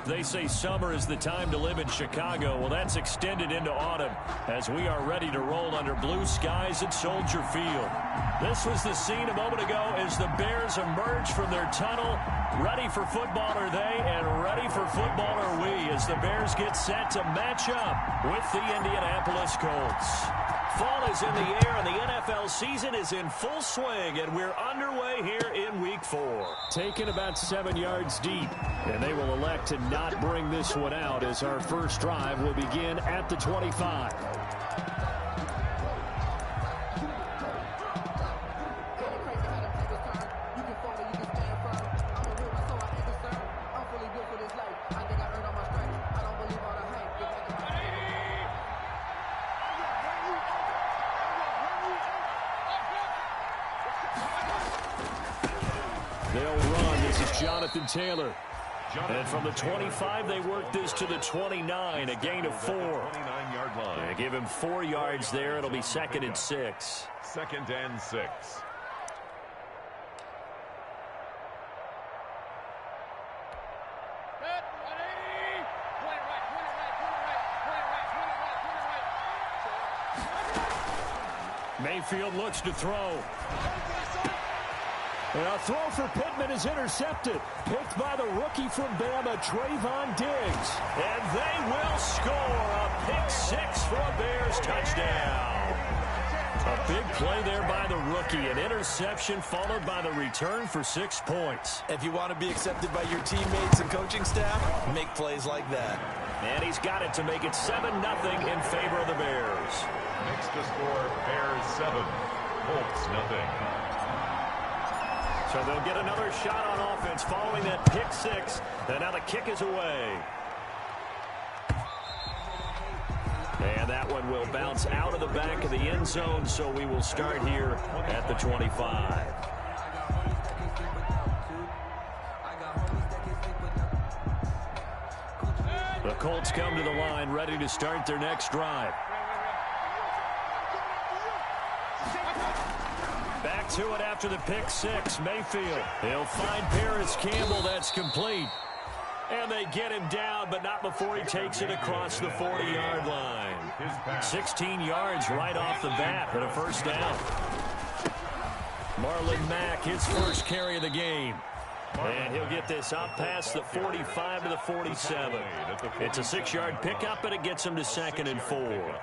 They say summer is the time to live in Chicago. Well, that's extended into autumn as we are ready to roll under blue skies at Soldier Field. This was the scene a moment ago as the Bears emerge from their tunnel. Ready for football are they, and ready for football are we as the Bears get set to match up with the Indianapolis Colts. Fall is in the air, and the NFL season is in full swing, and we're underway here in Week 4. Taken about 7 yards deep, and they will elect to not bring this one out as our first drive will begin at the 25. They'll run. This is Jonathan Taylor. And from the 25, they work this to the 29, a gain of 4. 29-yard line. They give him 4 yards there. It'll be 2nd and 6. 2nd and 6. Mayfield looks to throw. And a throw for Pittman is intercepted. Picked by the rookie from Bama, Trayvon Diggs. And they will score a pick 6 for a Bears touchdown. A big play there by the rookie. An interception followed by the return for 6 points. If you want to be accepted by your teammates and coaching staff, make plays like that. And he's got it to make it 7-0 in favor of the Bears. Next to score, Bears 7, Colts 0. So they'll get another shot on offense following that pick 6. And now the kick is away. And that one will bounce out of the back of the end zone, so we will start here at the 25. The Colts come to the line, ready to start their next drive. Back to it after the pick 6. Mayfield. He'll find Paris Campbell. That's complete. And they get him down, but not before he takes it across the 40-yard line. 16 yards right off the bat and a first down. Marlon Mack, his first carry of the game. And he'll get this up past the 45 to the 47. It's a 6-yard pickup, and it gets him to 2nd and 4.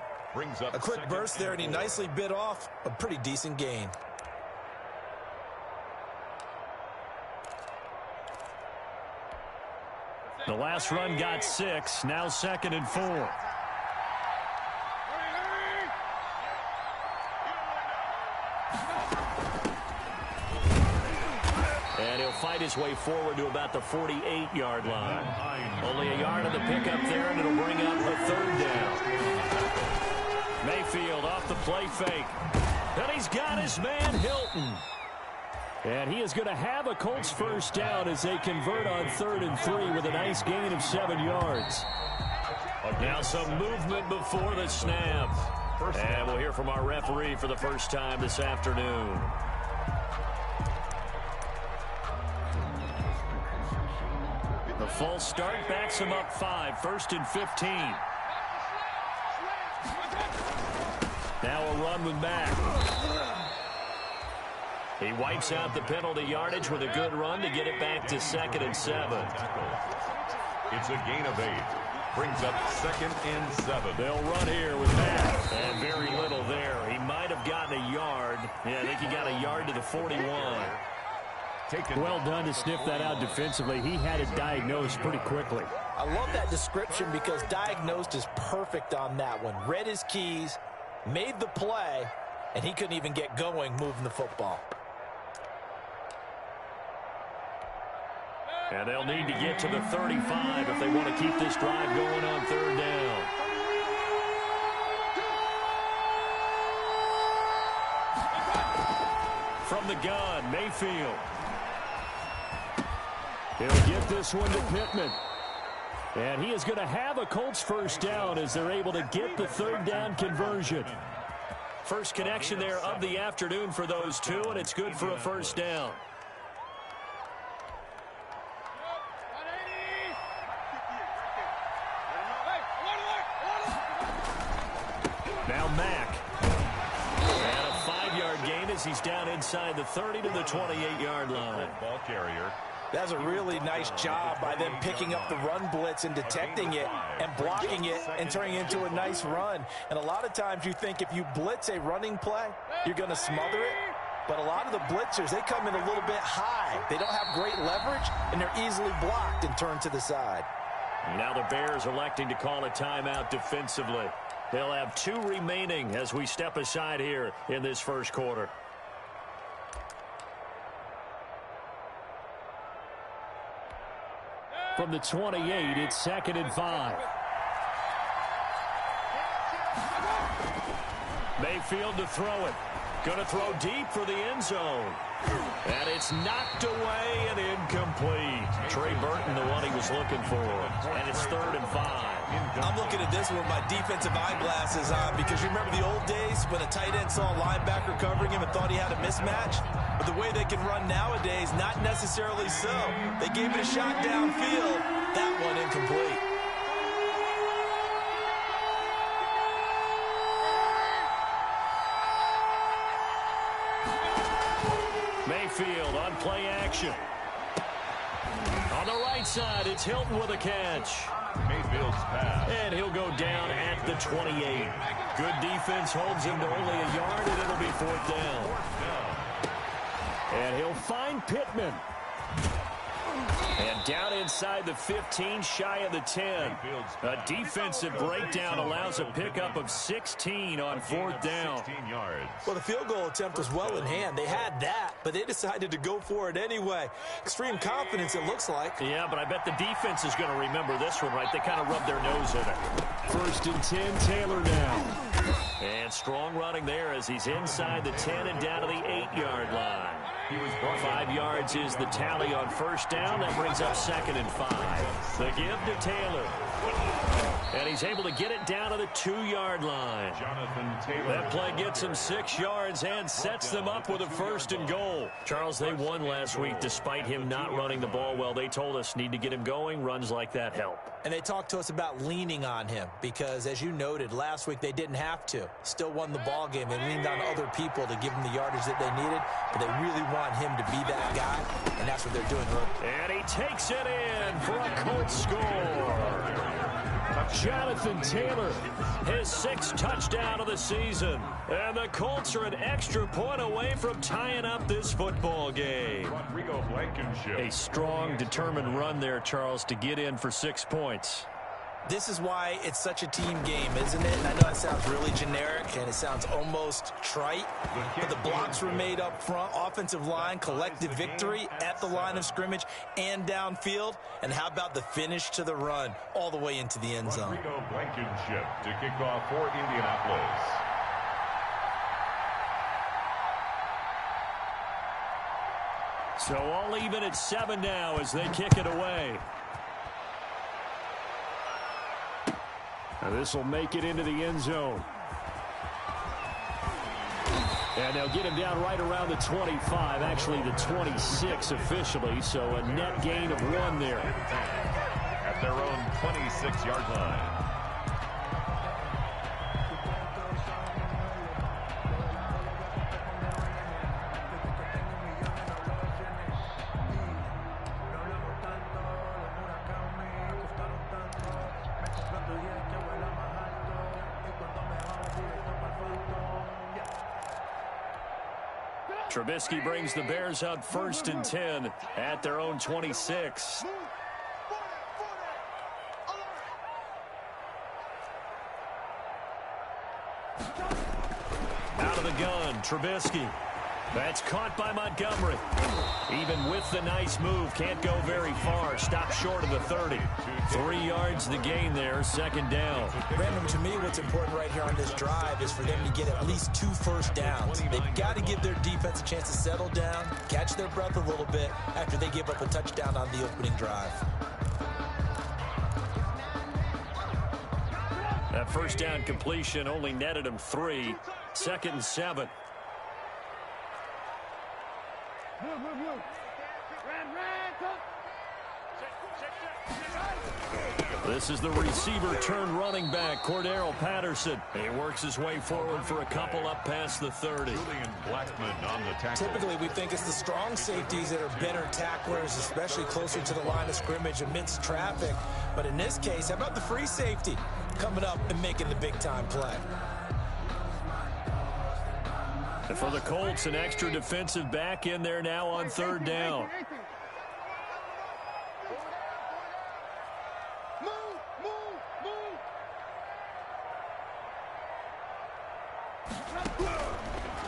A quick burst there, and he nicely bit off a pretty decent gain. The last run got 6, now 2nd and 4. And he'll fight his way forward to about the 48-yard line. Only a yard of the pickup there, and it'll bring up a 3rd down. Mayfield off the play fake. And he's got his man Hilton. And he is going to have a Colts first down as they convert on 3rd and 3 with a nice gain of 7 yards. Now some movement before the snap. And we'll hear from our referee for the first time this afternoon. The false start backs him up 5, 1st and 15. Now a run with Mack. He wipes out the penalty yardage with a good run to get it back to 2nd and 7. It's a gain of 8. Brings up 2nd and 7. They'll run here with Mack. And very little there. He might have gotten a yard. Yeah, I think he got a yard to the 41. Well done to sniff that out defensively. He had it diagnosed pretty quickly. I love that description because diagnosed is perfect on that one. Read his keys, made the play, and he couldn't even get going moving the football. And they'll need to get to the 35 if they want to keep this drive going on 3rd down. From the gun, Mayfield. He'll get this one to Pittman. And he is going to have a Colts first down as they're able to get the 3rd down conversion. First connection there of the afternoon for those two, and it's good for a first down. Now Mack. And a 5-yard gain as he's down inside the 30 to the 28-yard line. Ball carrier. That's a really nice job by them picking up the run blitz and detecting it and blocking it and turning it into a nice run. And a lot of times you think if you blitz a running play, you're going to smother it. But a lot of the blitzers, they come in a little bit high. They don't have great leverage, and they're easily blocked and turned to the side. Now the Bears electing to call a timeout defensively. They'll have 2 remaining as we step aside here in this first quarter. From the 28, it's 2nd and 5. Mayfield to throw it. Going to throw deep for the end zone. And it's knocked away and incomplete. Trey Burton, the one he was looking for. And it's 3rd and 5. I'm looking at this one with my defensive eyeglasses on because you remember the old days when a tight end saw a linebacker covering him and thought he had a mismatch? But the way they can run nowadays, not necessarily so. They gave it a shot downfield. That one incomplete. Mayfield on play action. On the right side, it's Hilton with a catch. Mayfield's pass. And he'll go down at the 28. Good defense holds him to only a yard, and it'll be 4th down. And he'll find Pittman. And down inside the 15, shy of the 10. A defensive breakdown allows a pickup of 16 on 4th down. 16 yards. Well, the field goal attempt was well in hand. They had that, but they decided to go for it anyway. Extreme confidence, it looks like. Yeah, but I bet the defense is going to remember this one, right? They kind of rubbed their nose in it. 1st and 10, Taylor now. And strong running there as he's inside the 10 and down to the 8-yard line. 5 yards is the tally on 1st down. That brings up 2nd and 5. The give to Taylor. And he's able to get it down to the 2-yard line. That play gets him 6 yards and sets them up with a 1st and goal. Charles, they won last week despite him not running the ball well. They told us need to get him going. Runs like that help. And they talked to us about leaning on him because, as you noted, last week they didn't have to. Still won the ball game. They leaned on other people to give them the yardage that they needed, but they really want him to be that guy, and that's what they're doing. And he takes it in for a Colts score. Jonathan Taylor, his 6th touchdown of the season. And the Colts are an extra point away from tying up this football game. A strong, determined run there, Charles, to get in for 6 points. This is why it's such a team game, isn't it? And I know it sounds really generic and it sounds almost trite, but the blocks were made up front, offensive line, collective victory at the line of scrimmage and downfield. And how about the finish to the run all the way into the end zone? Rodrigo Blankenship to kick off for Indianapolis. So all even at 7 now as they kick it away. This will make it into the end zone. And they'll get him down right around the 25, actually the 26 officially, so a net gain of 1 there. At their own 26-yard line. Trubisky brings the Bears up 1st and 10 at their own 26. Out of the gun, Trubisky. That's caught by Montgomery. Even with the nice move, can't go very far. Stop short of the 30. 3 yards the gain there, 2nd down. Brandon, to me, what's important right here on this drive is for them to get at least 2 first downs. They've got to give their defense a chance to settle down, catch their breath a little bit after they give up a touchdown on the opening drive. That first down completion only netted him 3. 2nd and 7. This is the receiver turned running back, Cordero Patterson. He works his way forward for a couple up past the 30. Julian Blackman on the tackle. Typically, we think it's the strong safeties that are better tacklers, especially closer to the line of scrimmage amidst traffic. But in this case, how about the free safety coming up and making the big-time play? And for the Colts, an extra defensive back in there now on third down.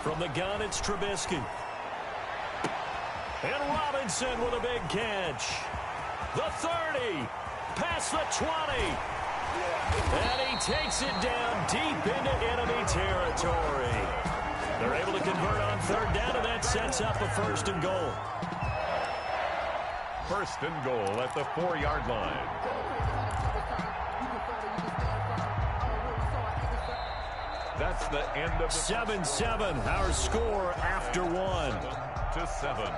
From the gun, it's Trubisky. And Robinson with a big catch. The 30, past the 20. And he takes it down deep into enemy territory. They're able to convert on third down, and that sets up a first and goal. First and goal at the 4-yard line. That's the end of the 7-7, our score after one. 7-7.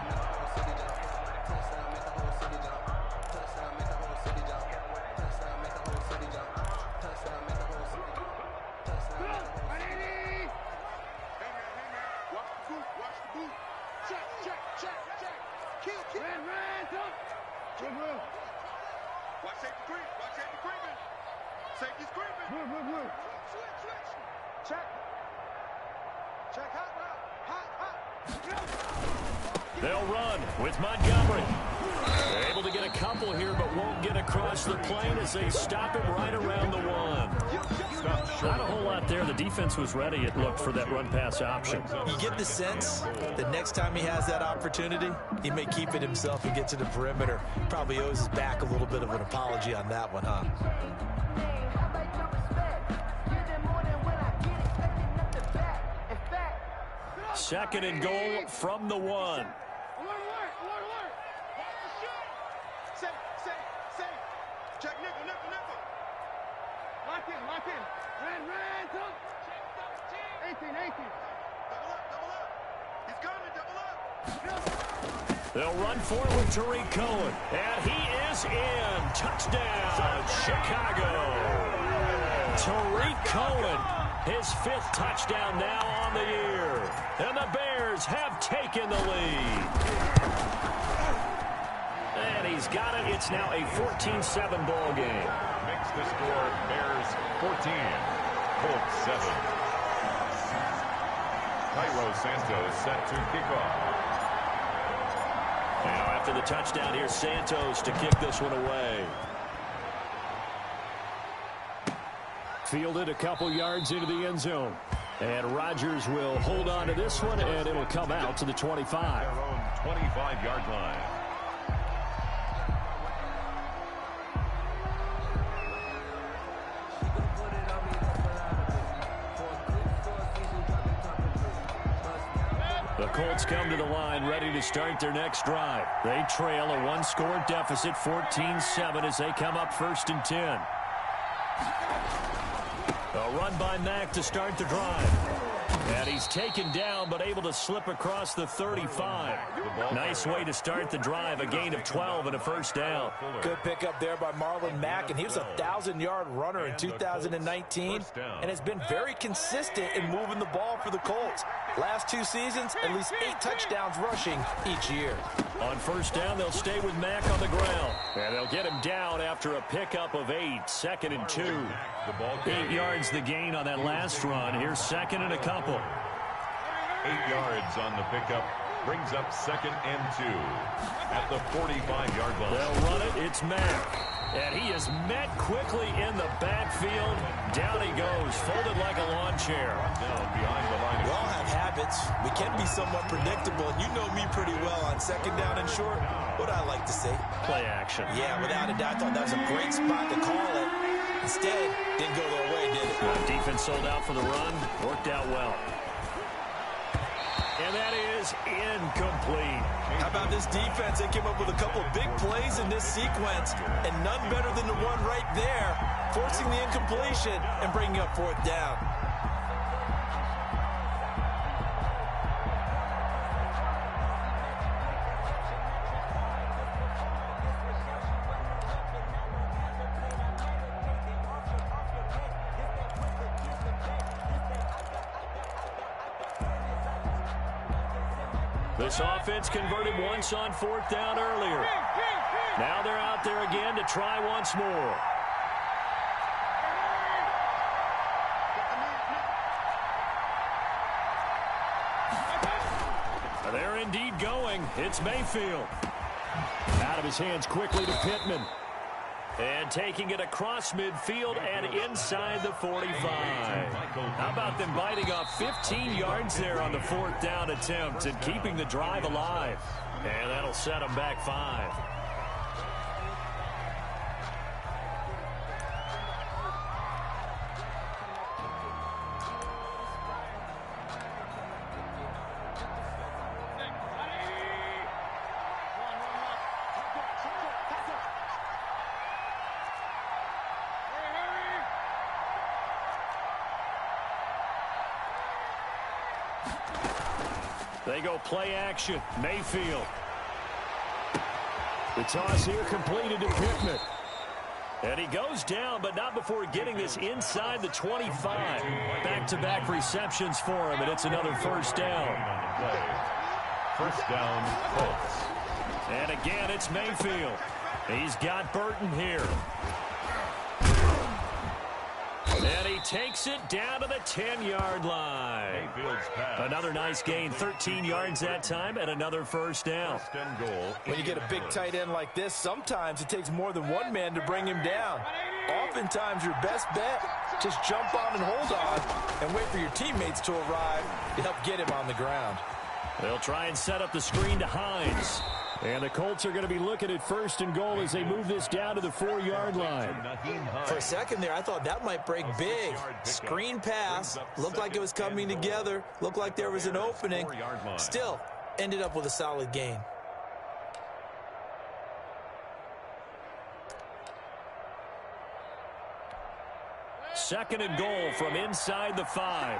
They'll run with Montgomery. They're able to get a couple here, but won't get across the plane as they stop him right around the one. Not a whole lot there. The defense was ready, it looked, for that run-pass option. You get the sense that next time he has that opportunity, he may keep it himself and get to the perimeter. Probably owes his back a little bit of an apology on that one, huh? Second and goal from the one. Check nickel. Lock in. Ran, took. 18. Double up. He's coming, double up. They'll run forward with Tariq Cohen. And he is in. Touchdown, Chicago. Tariq Cohen, his 5th touchdown now on the year. And the Bears have taken the lead. And he's got it. It's now a 14-7 ball game. Makes the score Bears 14, Colts 7. Cairo Santos set to kick off. Now after the touchdown, here's Santos to kick this one away. Fielded a couple yards into the end zone. And Rodgers will hold on to this one, and it'll come out to the 25. Their own 25-yard line. The Colts come to the line ready to start their next drive. They trail a one-score deficit, 14-7, as they come up 1st and 10. A run by Mack to start the drive. And he's taken down, but able to slip across the 35. Nice way to start the drive, a gain of 12 and a first down. Good pickup there by Marlon Mack, and he was a 1,000-yard runner in 2019 and has been very consistent in moving the ball for the Colts. Last 2 seasons, at least 8 touchdowns rushing each year. On first down, they'll stay with Mack on the ground. And they'll get him down after a pickup of 8, 2nd and 2. 8 yards the gain on that last run. Here's 2nd and a couple. 8 yards on the pickup. Brings up 2nd and 2 at the 45-yard line. They'll run it. It's Mack. And he is met quickly in the backfield. Down he goes, folded like a lawn chair. Down behind the line. We all have habits. We can be somewhat predictable, and you know me pretty well on 2nd down and short. What I like to say? Play action. Yeah, without a doubt, I thought that was a great spot to call it. Instead, didn't go their way, did it? Defense sold out for the run. Worked out well. And that is incomplete. How about this defense? They came up with a couple of big plays in this sequence, and none better than the one right there, forcing the incompletion and bringing up 4th down. This offense converted once on 4th down earlier. Now they're out there again to try once more. They're indeed going. It's Mayfield. Out of his hands quickly to Pittman. And taking it across midfield and inside the 45. How about them biting off 15 yards there on the 4th down attempt and keeping the drive alive? And that'll set them back 5. They go play action. Mayfield. The toss here completed to Pittman. And he goes down, but not before getting this inside the 25. Back-to-back receptions for him, and it's another first down. First down, Colts. And again, it's Mayfield. He's got Burton here. And he takes it down to the 10-yard line. Another nice gain, 13 yards that time, and another first down. When you get a big tight end like this, sometimes it takes more than one man to bring him down. Oftentimes, your best bet, just jump on and hold on and wait for your teammates to arrive to help get him on the ground. They'll try and set up the screen to Hines. And the Colts are going to be looking at 1st and goal as they move this down to the 4-yard line. For a second there, I thought that might break big. Screen pass. Looked like it was coming together. Looked like there was an opening. Still, ended up with a solid gain. Second and goal from inside the 5.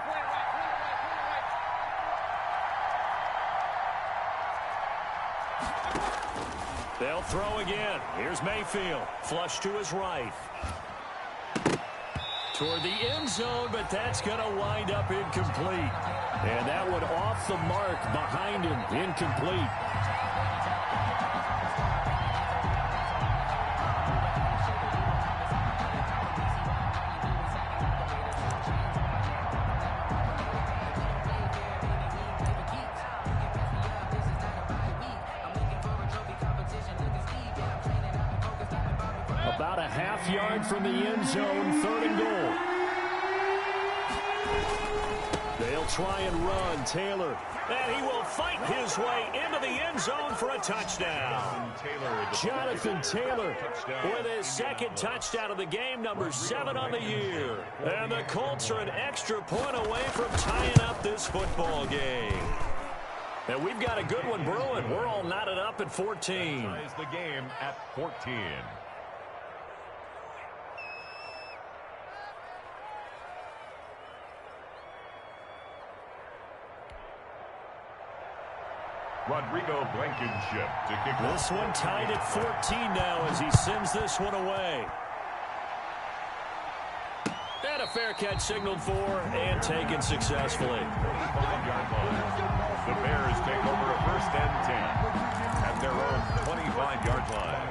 They'll throw again. Here's Mayfield. Flush to his right. Toward the end zone, but that's going to wind up incomplete. And that one off the mark behind him. Incomplete. About a half-yard from the end zone, 3rd and goal. They'll try and run. Taylor. And he will fight his way into the end zone for a touchdown. Jonathan Taylor with his 2nd touchdown of the game, number 7 on the year. And the Colts are an extra point away from tying up this football game. And we've got a good one brewing. We're all knotted up at 14. Ties the game at 14. Rodrigo Blankenship to kick this one tied at 14 now as he sends this one away. And a fair catch signaled for and taken successfully. 25-yard line. The Bears take over a 1st and 10 at their own 25-yard line.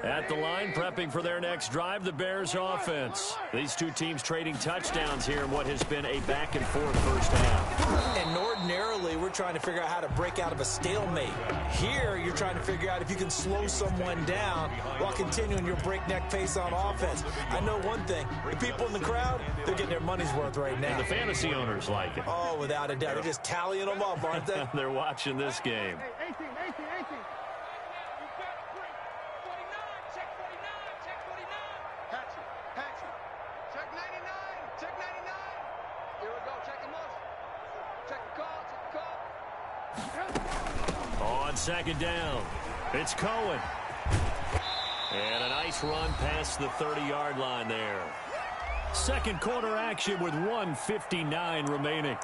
At the line, prepping for their next drive, the Bears offense. These two teams trading touchdowns here in what has been a back-and-forth first half. And ordinarily, we're trying to figure out how to break out of a stalemate. Here, you're trying to figure out if you can slow someone down while continuing your breakneck pace on offense. I know one thing. The people in the crowd, they're getting their money's worth right now. And the fantasy owners like it. Oh, without a doubt. They're just tallying them up, aren't they? They're watching this game. 18. On 2nd down, it's Cohen. And a nice run past the 30-yard line there. Second quarter action with 1:59 remaining.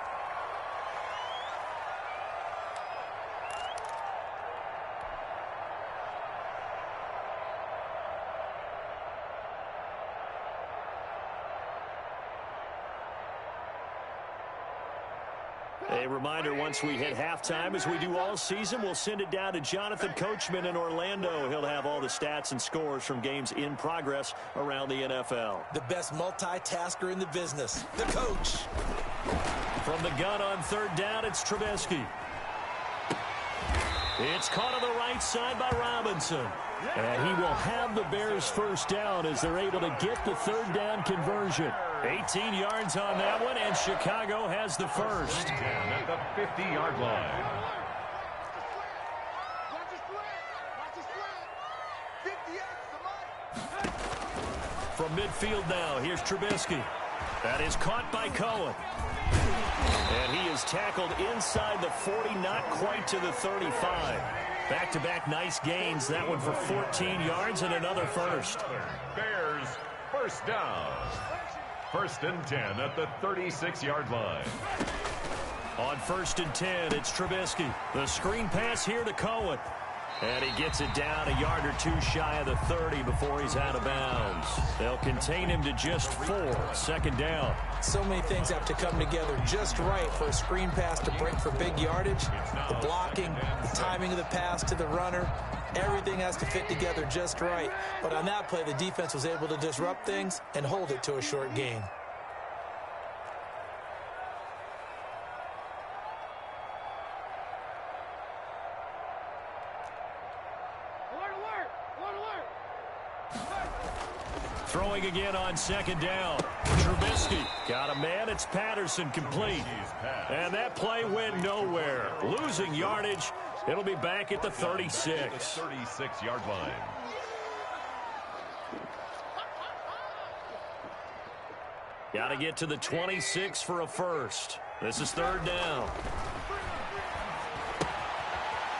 A reminder, once we hit halftime, as we do all season, we'll send it down to Jonathan Coachman in Orlando. He'll have all the stats and scores from games in progress around the NFL. The best multitasker in the business, the coach. From the gun on third down, it's Trubisky. It's caught on the right side by Robinson. And he will have the Bears first down as they're able to get the third down conversion. 18 yards on that one, and Chicago has the first. At the 50-yard line. From midfield now, here's Trubisky. That is caught by Cohen. And he is tackled inside the 40, not quite to the 35. Back-to-back nice gains. That one for 14 yards and another first. Bears first down. First and 10 at the 36-yard line. On first and 10, it's Trubisky. The screen pass here to Cohen. And he gets it down a yard or two shy of the 30 before he's out of bounds. They'll contain him to just 4. Second down. So many things have to come together just right for a screen pass to break for big yardage. The blocking, the timing of the pass to the runner, everything has to fit together just right. But on that play, the defense was able to disrupt things and hold it to a short gain. Throwing again on second down. Trubisky got a man. It's Patterson complete. And that play went nowhere. Losing yardage. It'll be back at the 36. 36-yard line. Got to get to the 26 for a first. This is third down.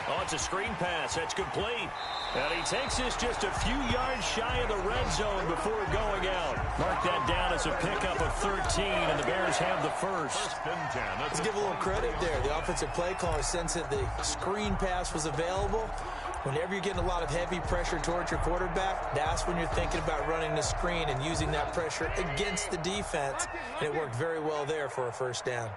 Oh, it's a screen pass. That's complete. And he takes this just a few yards shy of the red zone before going out. Mark that down as a pickup of 13, and the Bears have the first. Let's give a little credit there. The offensive play caller sensed that the screen pass was available. Whenever you're getting a lot of heavy pressure towards your quarterback, that's when you're thinking about running the screen and using that pressure against the defense. And it worked very well there for a first down.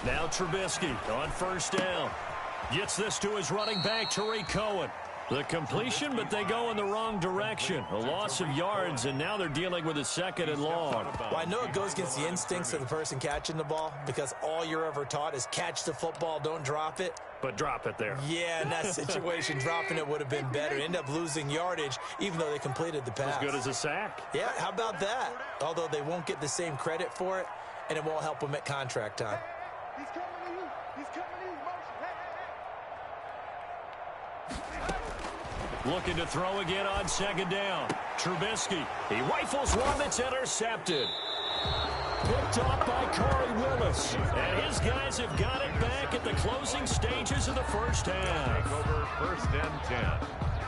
Now Trubisky on first down. Gets this to his running back, Tariq Cohen. The completion, but they go in the wrong direction. A loss of yards, and now they're dealing with a second and long. Well, I know it goes against the instincts of the person catching the ball because all you're ever taught is catch the football, don't drop it. But drop it there. Yeah, in that situation, dropping it would have been better. End up losing yardage, even though they completed the pass. As good as a sack. Yeah, how about that? Although they won't get the same credit for it, and it won't help them at contract time. He's coming to you. He's coming to you. Motion. Hey. Looking to throw again on second down. Trubisky. He rifles one that's intercepted. Picked off by Corey Willis. And his guys have got it back at the closing stages of the first half. Over first and 10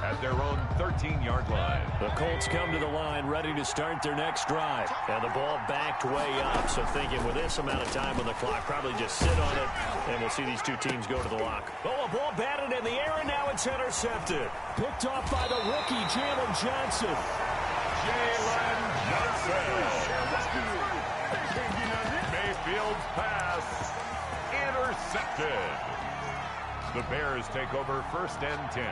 at their own 13-yard line. The Colts come to the line ready to start their next drive. And the ball backed way up. So thinking with this amount of time on the clock, probably just sit on it. And we'll see these two teams go to the lock. Oh, a ball batted in the air, and now it's intercepted. Picked off by the rookie, Jalen Johnson. Jalen Johnson. Mayfield's pass intercepted. The Bears take over first and 10.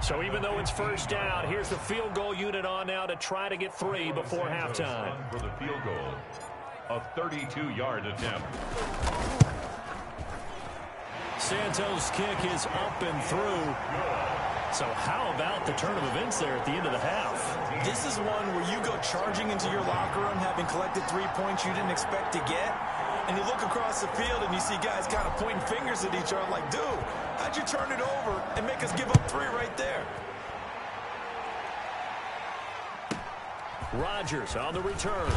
So even though it's first down, here's the field goal unit on now to try to get 3 before halftime. For the field goal, a 32-yard attempt. Santos' kick is up and through. So how about the turn of events there at the end of the half? This is one where you go charging into your locker room having collected 3 points you didn't expect to get. And you look across the field and you see guys kind of pointing fingers at each other like, dude, how'd you turn it over and make us give up 3 right there? Rodgers on the return.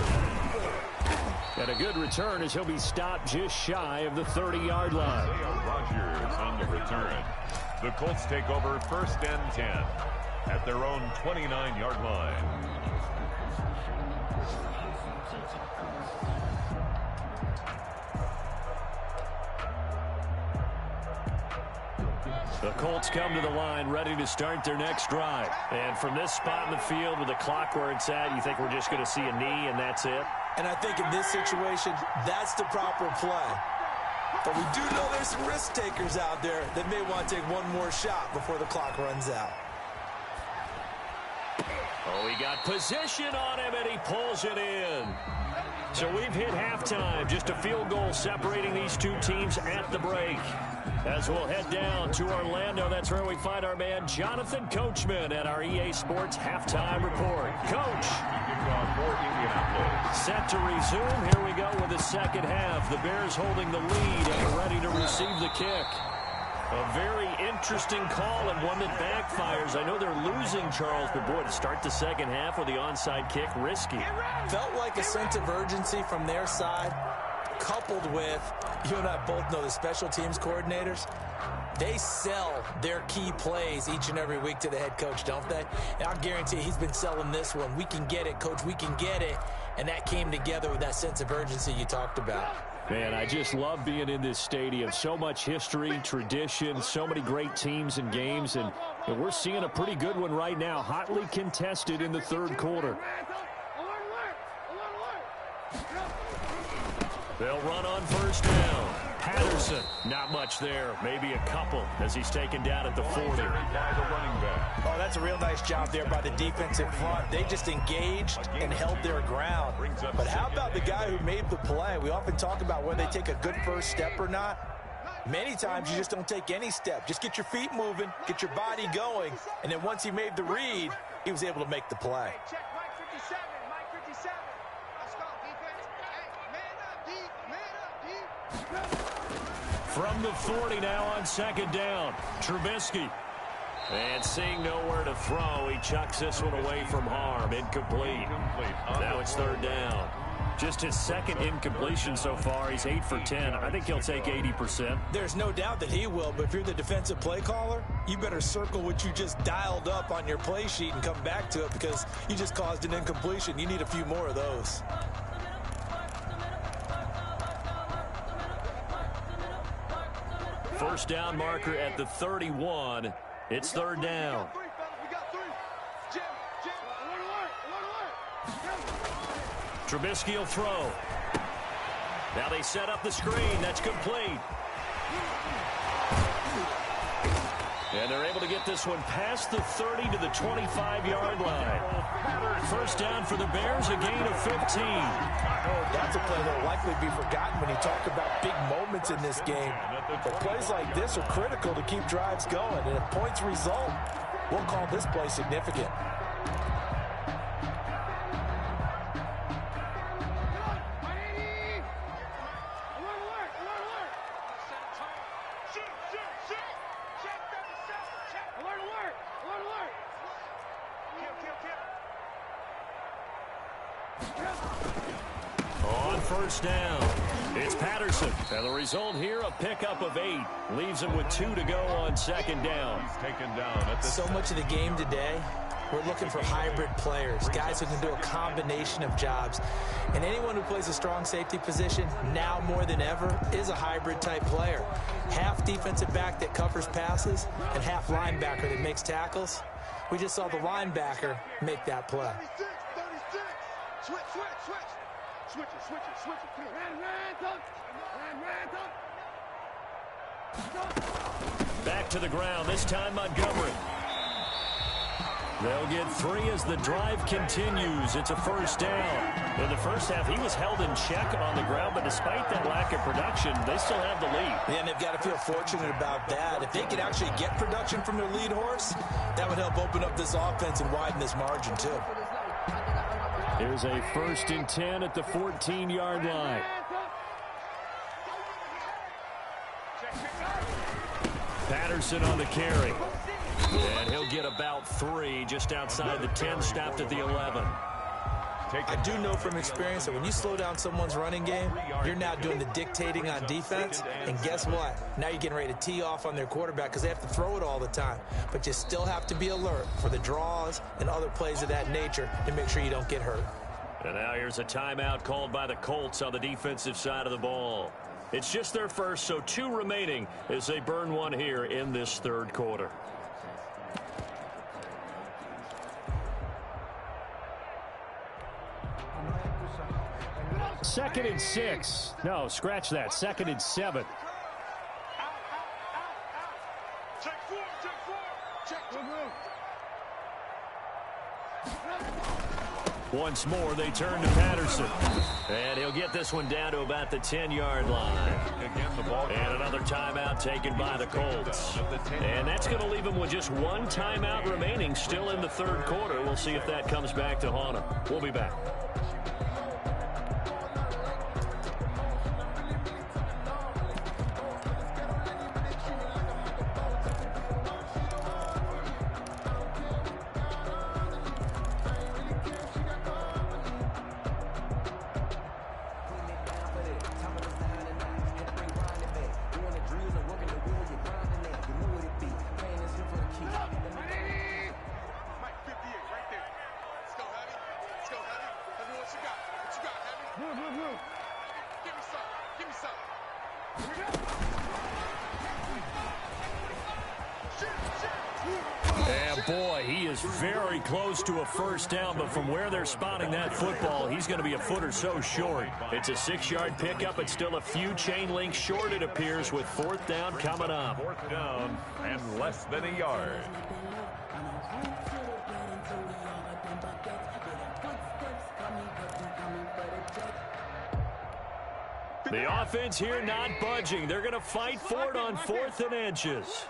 And a good return as he'll be stopped just shy of the 30-yard line. Rodgers on the return. The Colts take over first and 10 at their own 29-yard line. The Colts come to the line ready to start their next drive. And from this spot in the field with the clock where it's at, you think we're just going to see a knee and that's it? And I think in this situation, that's the proper play. But we do know there's some risk takers out there that may want to take one more shot before the clock runs out. Oh, he got position on him, and he pulls it in. So we've hit halftime. Just a field goal separating these two teams at the break. As we'll head down to Orlando, that's where we find our man Jonathan Coachman at our EA Sports Halftime Report. Coach. Set to resume. Here we go with the second half. The Bears holding the lead and ready to receive the kick. A very interesting call and one that backfires. I know they're losing, Charles, but boy, to start the second half with the onside kick, risky. Felt like a sense of urgency from their side, coupled with, you and I both know the special teams coordinators, they sell their key plays each and every week to the head coach, don't they? And I'll guarantee he's been selling this one. We can get it, coach, we can get it. And that came together with that sense of urgency you talked about. Man, I just love being in this stadium. So much history, tradition, so many great teams and games, and we're seeing a pretty good one right now, hotly contested in the third quarter. They'll run on first down. Patterson, not much there, maybe a couple as he's taken down at the 40. Oh, that's a real nice job there by the defensive front. They just engaged and held their ground. But how about the guy who made the play? We often talk about whether they take a good first step or not. Many times you just don't take any step. Just get your feet moving, get your body going, and then once he made the read, he was able to make the play. From the 40 now on second down, Trubisky. And seeing nowhere to throw, he chucks this one away from harm. Incomplete. Now it's third down. Just his second incompletion so far. He's 8 for 10. I think he'll take 80%. There's no doubt that he will, but if you're the defensive play caller, you better circle what you just dialed up on your play sheet and come back to it because you just caused an incompletion. You need a few more of those. First down marker at the 31. It's third down. Trubisky will throw. Now they set up the screen. That's complete. And they're able to get this one past the 30 to the 25-yard line. First down for the Bears, a gain of 15. That's a play that will likely be forgotten when you talk about big moments in this game. But plays like this are critical to keep drives going. And if points result, we'll call this play significant. On first down, it's Patterson. And the result here, a pickup of 8. Leaves him with 2 to go on second down. So much of the game today, we're looking for hybrid players, guys who can do a combination of jobs. And anyone who plays a strong safety position, now more than ever, is a hybrid type player. Half defensive back that covers passes and half linebacker that makes tackles. We just saw the linebacker make that play. Back to the ground, this time Montgomery. They'll get 3 as the drive continues. It's a first down. In the first half, he was held in check on the ground, but despite that lack of production, they still have the lead. Yeah, and they've got to feel fortunate about that. If they could actually get production from their lead horse, that would help open up this offense and widen this margin, too. Here's a 1st and 10 at the 14-yard line. Patterson on the carry. And he'll get about 3 just outside the 10, stopped at the 11. I do know from experience that when you slow down someone's running game, you're now doing the dictating on defense. And guess what? Now you're getting ready to tee off on their quarterback because they have to throw it all the time. But you still have to be alert for the draws and other plays of that nature to make sure you don't get hurt. And now here's a timeout called by the Colts on the defensive side of the ball. It's just their first, so 2 remaining as they burn one here in this third quarter. Second and 6. No, scratch that. Second and 7. Once more, they turn to Patterson. And he'll get this one down to about the 10-yard line. And another timeout taken by the Colts. And that's going to leave them with just 1 timeout remaining still in the third quarter. We'll see if that comes back to haunt them. We'll be back. And boy, he is very close to a first down, but from where they're spotting that football, he's going to be a foot or so short. It's a 6-yard pickup. It's still a few chain links short, it appears, with 4th down coming up. 4th down and less than a yard. The offense here not budging. They're going to fight for it on 4th and inches.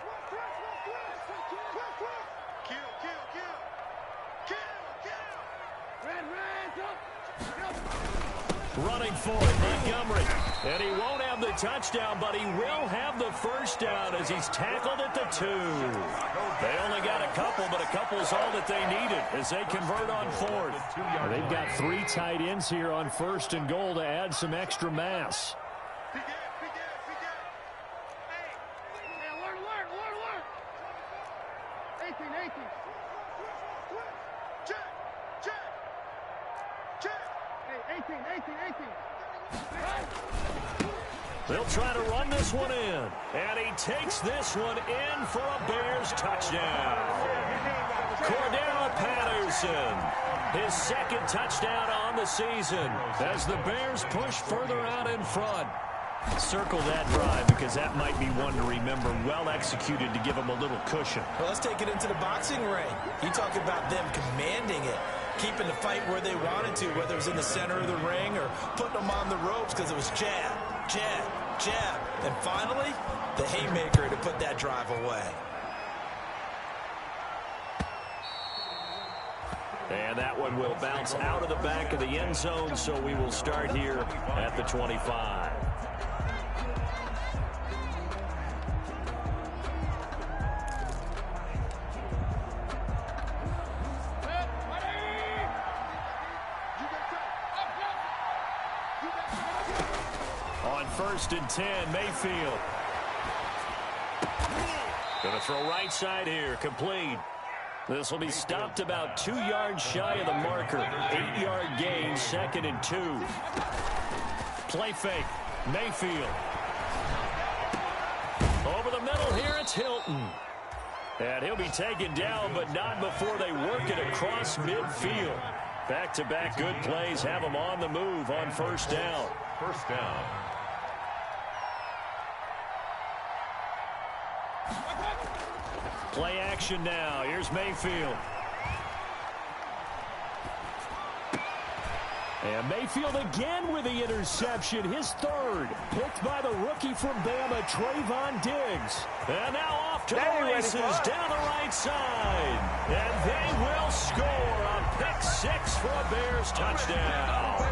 Running for it, Montgomery. And he won't have the touchdown, but he will have the first down as he's tackled at the 2. They only got a couple, but a couple's all that they needed as they convert on 4th. They've got 3 tight ends here on 1st and goal to add some extra mass. They'll try to run this one in. And he takes this one in for a Bears touchdown. Cordell Patterson, his 2nd touchdown on the season as the Bears push further out in front. Circle that drive because that might be one to remember. Well executed to give them a little cushion. Well, let's take it into the boxing ring. You talk about them commanding it, keeping the fight where they wanted to, whether it was in the center of the ring or putting them on the ropes because it was jab, jab, jab. And finally, the haymaker to put that drive away. And that one will bounce out of the back of the end zone, so we will start here at the 25. On 1st and 10, Mayfield. Going to throw right side here, complete. This will be stopped about 2 yards shy of the marker. 8-yard gain, 2nd and 2. Play fake, Mayfield. Over the middle here, it's Hilton. And he'll be taken down, but not before they work it across midfield. Back-to-back good plays have them on the move on 1st down. 1st down. Play action now. Here's Mayfield. And Mayfield again with the interception. His 3rd. Picked by the rookie from Bama, Trayvon Diggs. And now off to the races down the right side. And they will score on pick 6 for a Bears touchdown.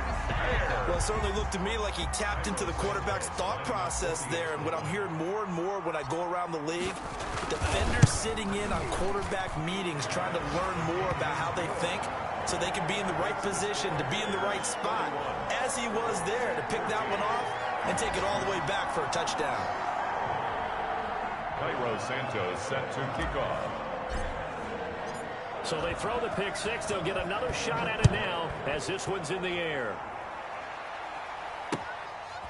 Well, it certainly looked to me like he tapped into the quarterback's thought process there. And what I'm hearing more and more when I go around the league, defenders sitting in on quarterback meetings trying to learn more about how they think so they can be in the right position to be in the right spot, as he was there to pick that one off and take it all the way back for a touchdown. Cairo Santos set to kick off. So they throw the pick 6. They'll get another shot at it now as this one's in the air.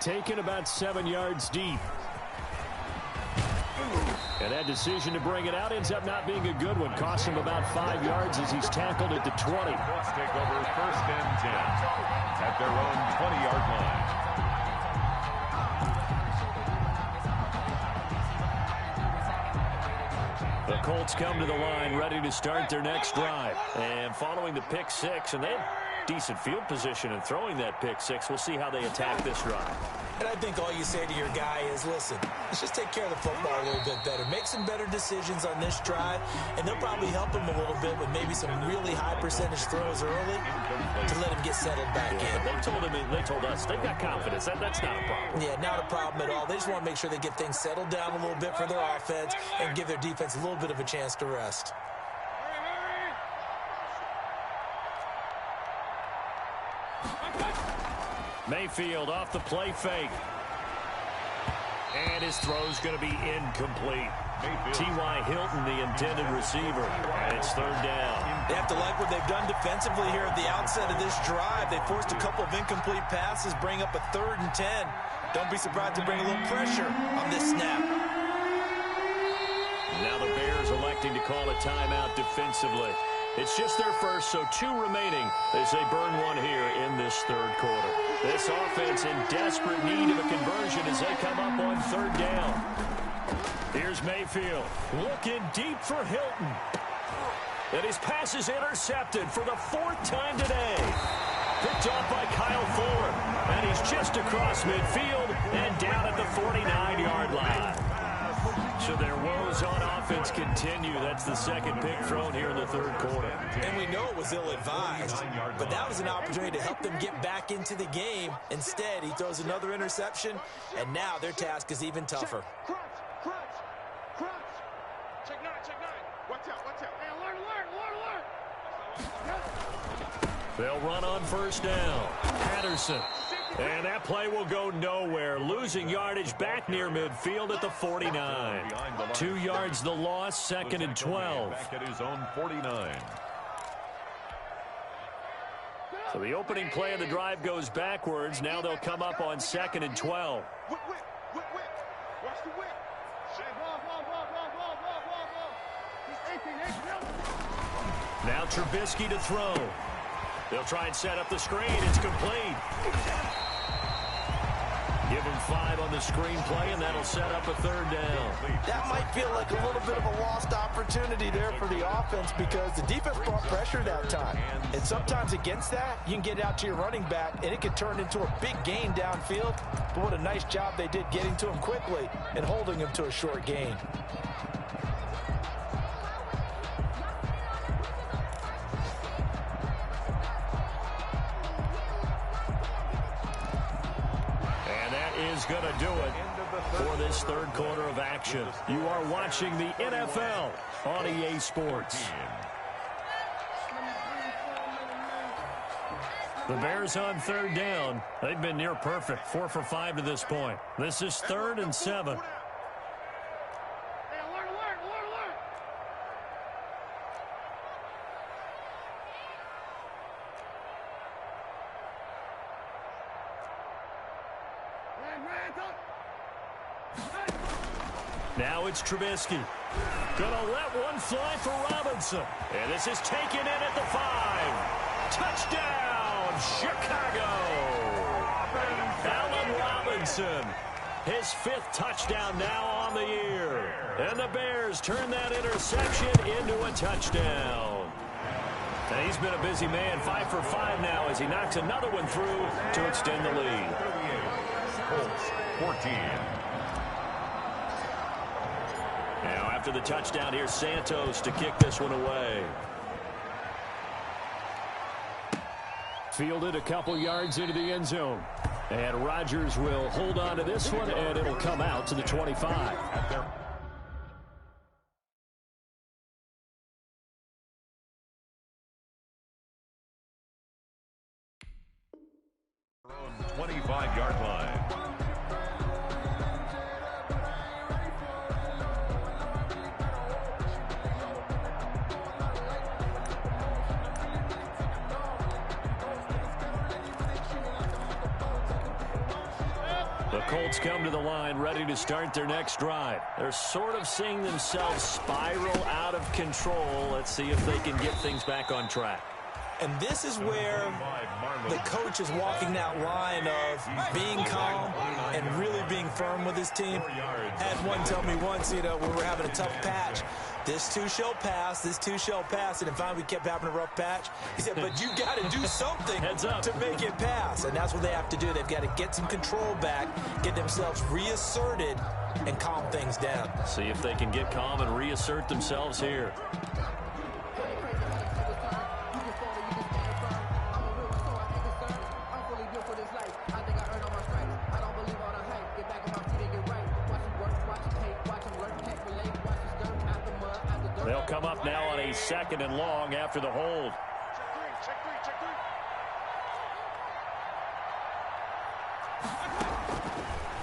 taken about 7 yards deep. And that decision to bring it out ends up not being a good one. Cost him about 5 yards as he's tackled at the 20. Let's take over first and 10 at their own 20-yard line. The Colts come to the line ready to start their next drive. And following the pick six, and they have decent field position in throwing that pick six. We'll see how they attack this drive. And I think all you say to your guy is, listen, let's just take care of the football a little bit better. Make some better decisions on this drive, and they'll probably help him a little bit with maybe some really high percentage throws early to let him get settled back in. But they told us they've got confidence. That's not a problem. Yeah, not a problem at all. They just want to make sure they get things settled down a little bit for their offense and give their defense a little bit of a chance to rest. Mayfield off the play fake. And his throw's going to be incomplete. T.Y. Hilton, the intended receiver. And it's third down. They have to like what they've done defensively here at the outset of this drive. They forced a couple of incomplete passes, bring up a 3rd and 10. Don't be surprised to bring a little pressure on this snap. Now the Bears electing to call a timeout defensively. It's just their first, so 2 remaining as they burn one here in this third quarter. This offense in desperate need of a conversion as they come up on 3rd down. Here's Mayfield looking deep for Hilton. And his pass is intercepted for the 4th time today. Picked off by Kyle Fuller. And he's just across midfield and down at the 49-yard line. So their woes on offense continue. That's the second pick thrown here in the third quarter. And we know it was ill-advised, but that was an opportunity to help them get back into the game. Instead, he throws another interception, and now their task is even tougher. Crunch. Check 9. Watch out. Hey, alert. They'll run on first down. Patterson. And that play will go nowhere. Losing yardage back near midfield at the 49. 2 yards the loss, 2nd and 12. Back at his own 49. So the opening play of the drive goes backwards. Now they'll come up on 2nd and 12. Whip. Watch the whip. He's 18. Now Trubisky to throw. They'll try and set up the screen. It's complete. Give him 5 on the screen play, and that'll set up a 3rd down. That might feel like a little bit of a lost opportunity there for the offense because the defense brought pressure that time. And sometimes against that, you can get out to your running back, and it could turn into a big gain downfield. But what a nice job they did getting to him quickly and holding him to a short gain. Is going to do it for this third quarter of action. You are watching the NFL on EA Sports. The Bears on 3rd down. They've been near perfect, 4 for 5 to this point. This is 3rd and 7. Hey, alert. Now it's Trubisky. Gonna let one fly for Robinson. And this is taken in at the 5. Touchdown, Chicago. Allen Robinson. His 5th touchdown now on the year. And the Bears turn that interception into a touchdown. And he's been a busy man, 5 for 5 now as he knocks another one through to extend the lead. Colts 14. Now after the touchdown, here's Santos to kick this one away. Fielded a couple yards into the end zone. And Rodgers will hold on to this one, and it'll come out to the 25. Own 25-yard line. The Colts come to the line ready to start their next drive. They're sort of seeing themselves spiral out of control. Let's see if they can get things back on track. And this is where the coach is walking that line of being calm and really being firm with his team. I had one tell me once, when we're having a tough patch, this too shall pass, this too shall pass. And finally we kept having a rough patch. He said, but you got to do something to make it pass. And that's what they have to do. They've got to get some control back, get themselves reasserted, and calm things down. See if they can get calm and reassert themselves here. They'll come up now on a 2nd and long after the hold. Check three.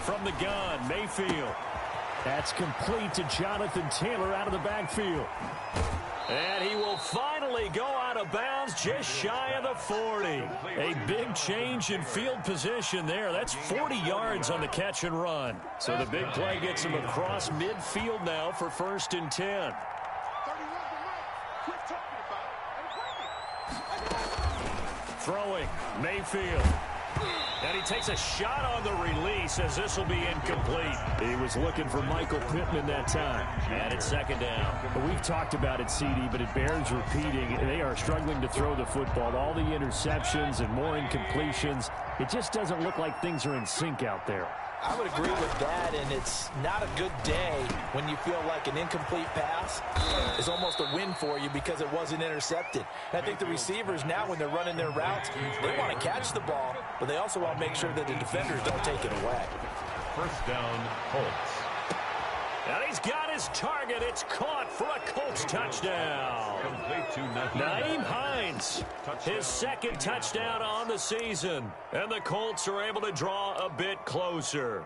From the gun, Mayfield. That's complete to Jonathan Taylor out of the backfield. And he will finally go out of bounds just shy of the 40. A big change in field position there. That's 40 yards on the catch and run. So the big play gets him across midfield now for 1st and 10. Throwing, Mayfield. And he takes a shot on the release as this will be incomplete. He was looking for Michael Pittman that time. And it's 2nd down. We've talked about it, CD, but it bears repeating. They are struggling to throw the football. All the interceptions and more incompletions. It just doesn't look like things are in sync out there. I would agree with that, and it's not a good day when you feel like an incomplete pass is almost a win for you because it wasn't intercepted. And I think the receivers now, when they're running their routes, they want to catch the ball, but they also want to make sure that the defenders don't take it away. 1st down, Colts. And he's got his target. It's caught for a Colts touchdown. Complete to Nyheim Hines, his 2nd touchdown on the season. And the Colts are able to draw a bit closer.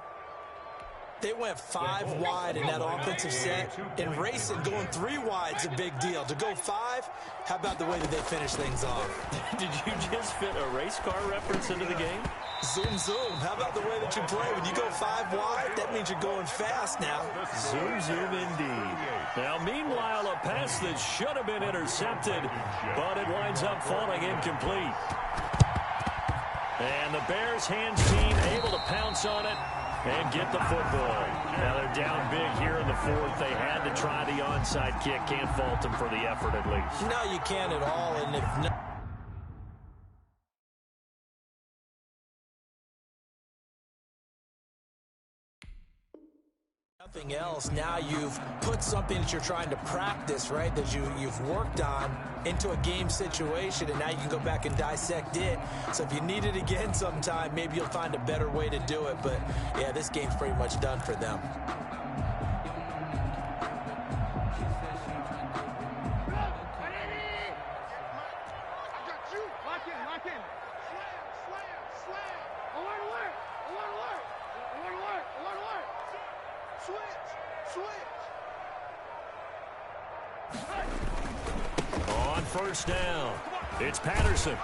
They went 5 wide in that offensive set. In racing, going 3 wide is a big deal. To go 5, how about the way that they finish things off? Did you just fit a race car reference into the game? Zoom, zoom. How about the way that you play? When you go 5 wide, that means you're going fast now. Zoom, zoom indeed. Now, meanwhile, a pass that should have been intercepted, but it winds up falling incomplete. And the Bears hands team able to pounce on it and get the football. Now they're down big here in the 4th. They had to try the onside kick. Can't fault them for the effort at least. No, you can't at all. And if nothing else, now you've put something that you're trying to practice, right, that you've worked on into a game situation, and now you can go back and dissect it. So if you need it again sometime, maybe you'll find a better way to do it. But, yeah, this game's pretty much done for them. On 1st down, it's Patterson.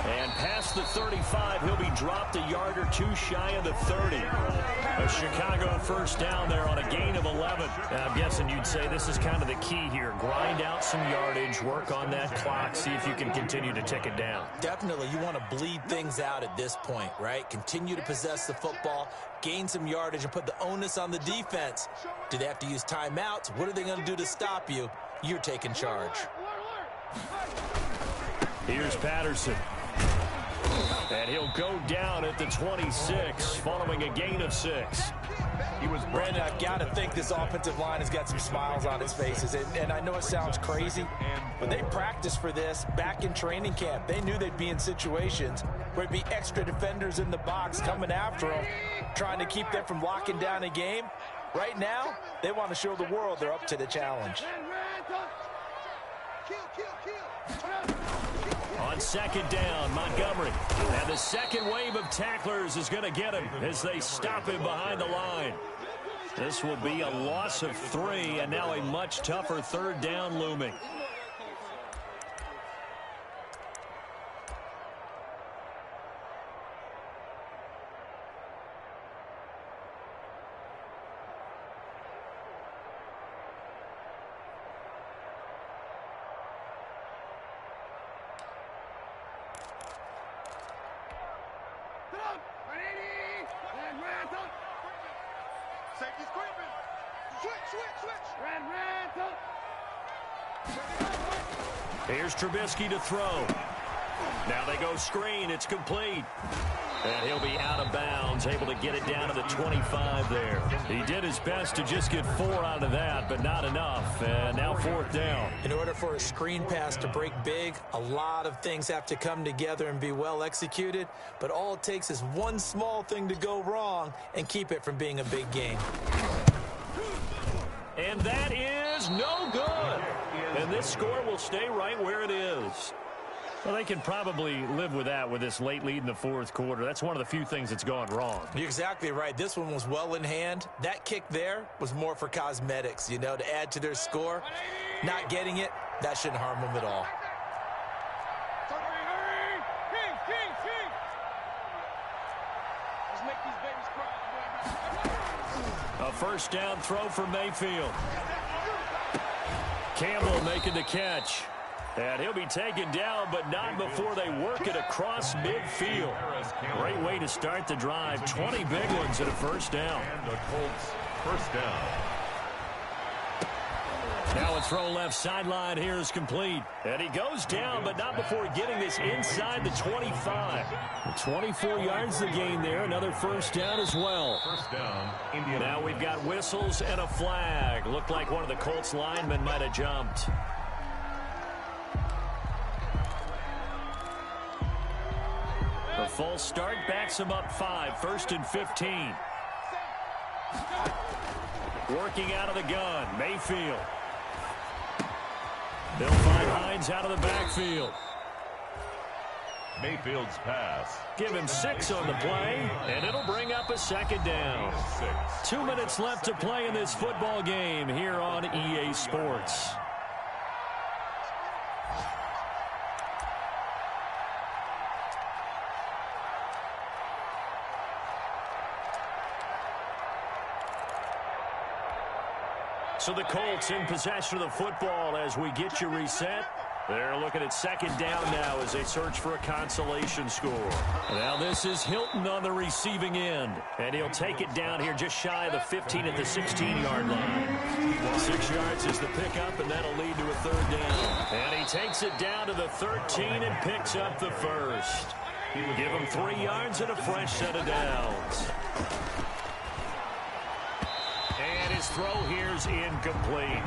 And past the 35, he'll be dropped a yard or 2 shy of the 30. A Chicago 1st down there on a gain of 11. I'm guessing you'd say this is kind of the key here. Grind out some yardage, work on that clock, see if you can continue to tick it down. Definitely, you want to bleed things out at this point, right? Continue to possess the football, gain some yardage, and put the onus on the defense. Do they have to use timeouts? What are they going to do to stop you? You're taking charge. Here's Patterson. And he'll go down at the 26, following a gain of 6. Brandon, I've got to think this offensive line has got some smiles on its faces. And I know it sounds crazy, but they practiced for this back in training camp. They knew they'd be in situations where it'd be extra defenders in the box coming after them, trying to keep them from locking down a game. Right now, they want to show the world they're up to the challenge. On 2nd down, Montgomery. And the second wave of tacklers is going to get him as they stop him behind the line. This will be a loss of 3, and now a much tougher 3rd down looming. Safety's creeping. Switch. Ran. Here's Trubisky to throw. Now they go screen. It's complete. And he'll be out of bounds, able to get it down to the 25 there. He did his best to just get 4 out of that, but not enough. And now 4th down. In order for a screen pass to break big, a lot of things have to come together and be well executed. But all it takes is one small thing to go wrong and keep it from being a big game. And that is no good. And this score will stay right where it is. Well, they can probably live with that with this late lead in the 4th quarter. That's one of the few things that's gone wrong. You're exactly right. This one was well in hand. That kick there was more for cosmetics, to add to their score. Not getting it, that shouldn't harm them at all. Let's make these babies cry. A 1st down throw for Mayfield. Campbell making the catch. And he'll be taken down, but not before they work it across midfield. Great way to start the drive. 20 big ones at a 1st down. And the Colts 1st down. Now a throw left sideline here is complete. And he goes down, but not before getting this inside the 25. 24 yards the gain there. Another 1st down as well. 1st down, Indiana. Now we've got whistles and a flag. Looked like one of the Colts linemen might have jumped. The false start backs him up 5. 1st and 15. Working out of the gun. Mayfield. They'll find Hines out of the backfield. Mayfield's pass. Give him 6 on the play, and it'll bring up a 2nd down. 2 minutes left to play in this football game here on EA Sports. So the Colts in possession of the football as we get you reset. They're looking at 2nd down now as they search for a consolation score. Now this is Hilton on the receiving end. And he'll take it down here just shy of the 15 at the 16-yard line. 6 yards is the pickup, and that'll lead to a 3rd down. And he takes it down to the 13 and picks up the 1st. Give him 3 yards and a fresh set of downs. And his throw here's incomplete.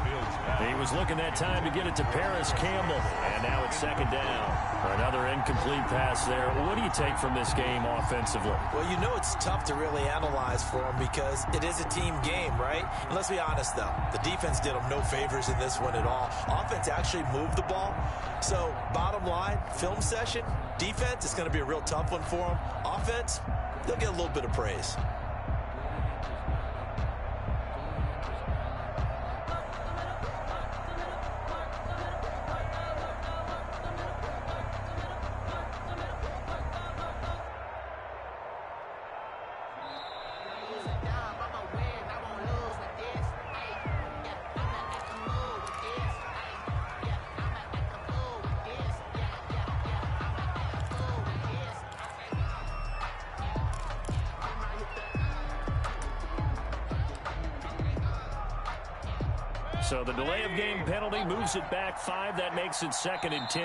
He was looking that time to get it to Paris Campbell. And now it's 2nd down. Another incomplete pass there. What do you take from this game offensively? Well, it's tough to really analyze for them because it is a team game, right? And let's be honest, though. The defense did them no favors in this one at all. Offense actually moved the ball. So, bottom line, film session, defense is going to be a real tough one for them. Offense, they'll get a little bit of praise. So the delay of game penalty moves it back 5. That makes it 2nd and 10.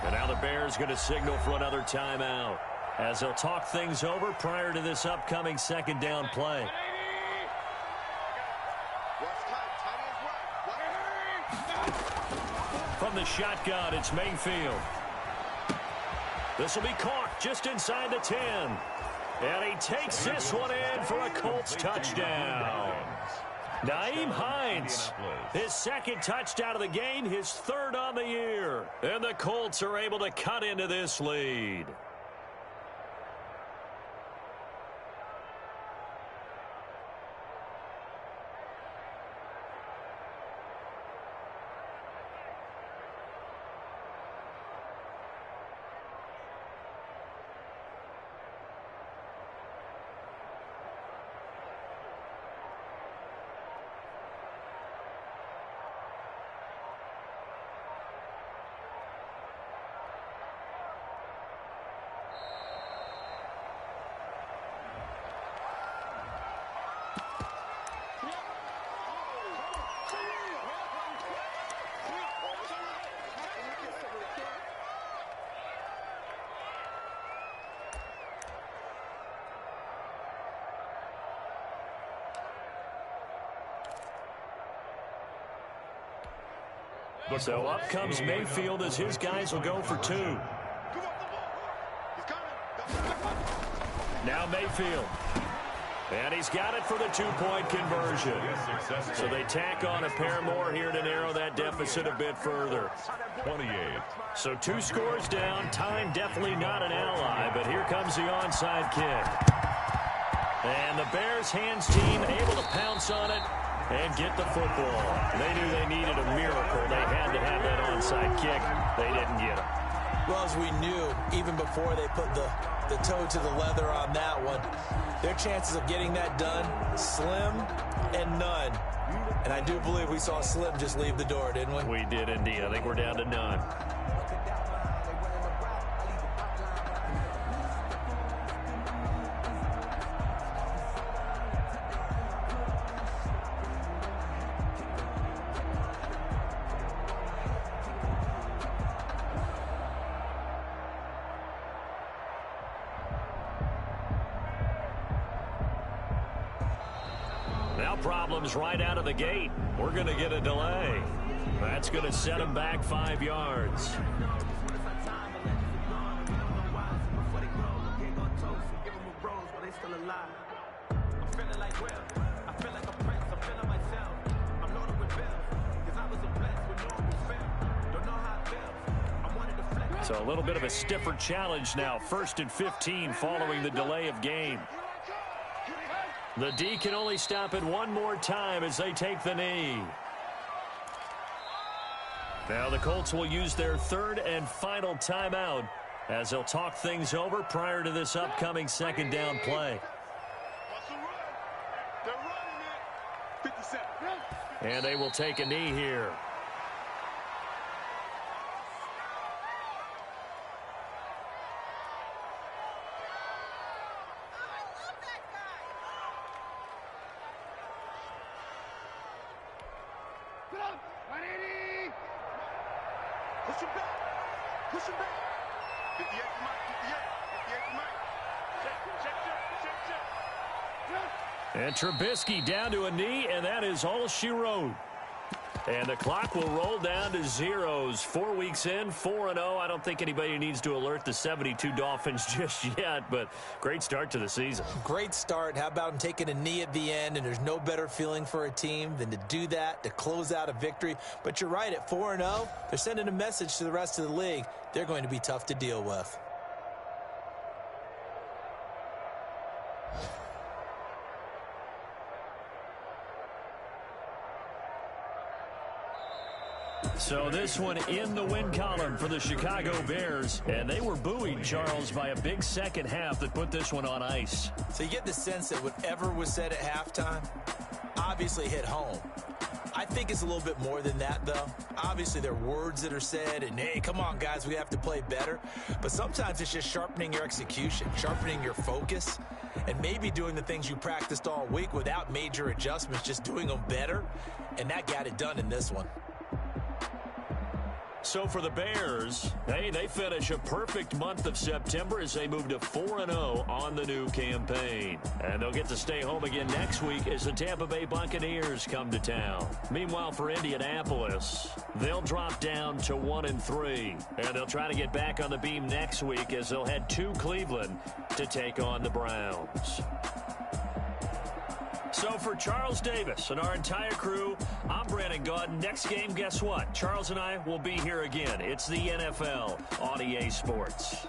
And now the Bears going to signal for another timeout as they'll talk things over prior to this upcoming 2nd down play. From the shotgun, it's Mayfield. This will be caught just inside the 10. And he takes this one in for a Colts touchdown. Nyheim Hines, his 2nd touchdown of the game, his 3rd on the year. And the Colts are able to cut into this lead. So up comes Mayfield as his guys will go for two. Now Mayfield. And he's got it for the two-point conversion. So they tack on a pair more here to narrow that deficit a bit further. 28. So 2 scores down. Time definitely not an ally, but here comes the onside kick. And the Bears hands team able to pounce on it and get the football. They knew they needed a miracle. They had to have that onside kick. They didn't get it. Well, as we knew, even before they put the toe to the leather on that one, their chances of getting that done, slim and none. And I do believe we saw Slim just leave the door, didn't we? We did indeed. I think we're down to none. Now problems right out of the gate. We're going to get a delay. That's going to set him back 5 yards. So a little bit of a stiffer challenge now. 1st and 15 following the delay of game. The D can only stop it one more time as they take the knee. Now the Colts will use their 3rd and final timeout as they'll talk things over prior to this upcoming 2nd down play. And they will take a knee here. Push him back. Push him back. 58 to Mike. 58 to Mike. Check. And Trubisky down to a knee, and that is all she wrote. And the clock will roll down to zeros. 4 weeks in, 4-0. I don't think anybody needs to alert the 72 Dolphins just yet, but great start to the season. Great start. How about him taking a knee at the end? And there's no better feeling for a team than to do that, to close out a victory. But you're right, at 4-0, they're sending a message to the rest of the league. They're going to be tough to deal with. So this one in the win column for the Chicago Bears. And they were buoyed, Charles, by a big second half that put this one on ice. So you get the sense that whatever was said at halftime obviously hit home. I think it's a little bit more than that, though. Obviously, there are words that are said, and, hey, come on, guys, we have to play better. But sometimes it's just sharpening your execution, sharpening your focus, and maybe doing the things you practiced all week without major adjustments, just doing them better. And that got it done in this one. So for the Bears, hey, they finish a perfect month of September as they move to 4-0 on the new campaign. And they'll get to stay home again next week as the Tampa Bay Buccaneers come to town. Meanwhile, for Indianapolis, they'll drop down to 1-3. And they'll try to get back on the beam next week as they'll head to Cleveland to take on the Browns. So for Charles Davis and our entire crew, I'm Brandon Gaudin. Next game, guess what? Charles and I will be here again. It's the NFL on EA Sports.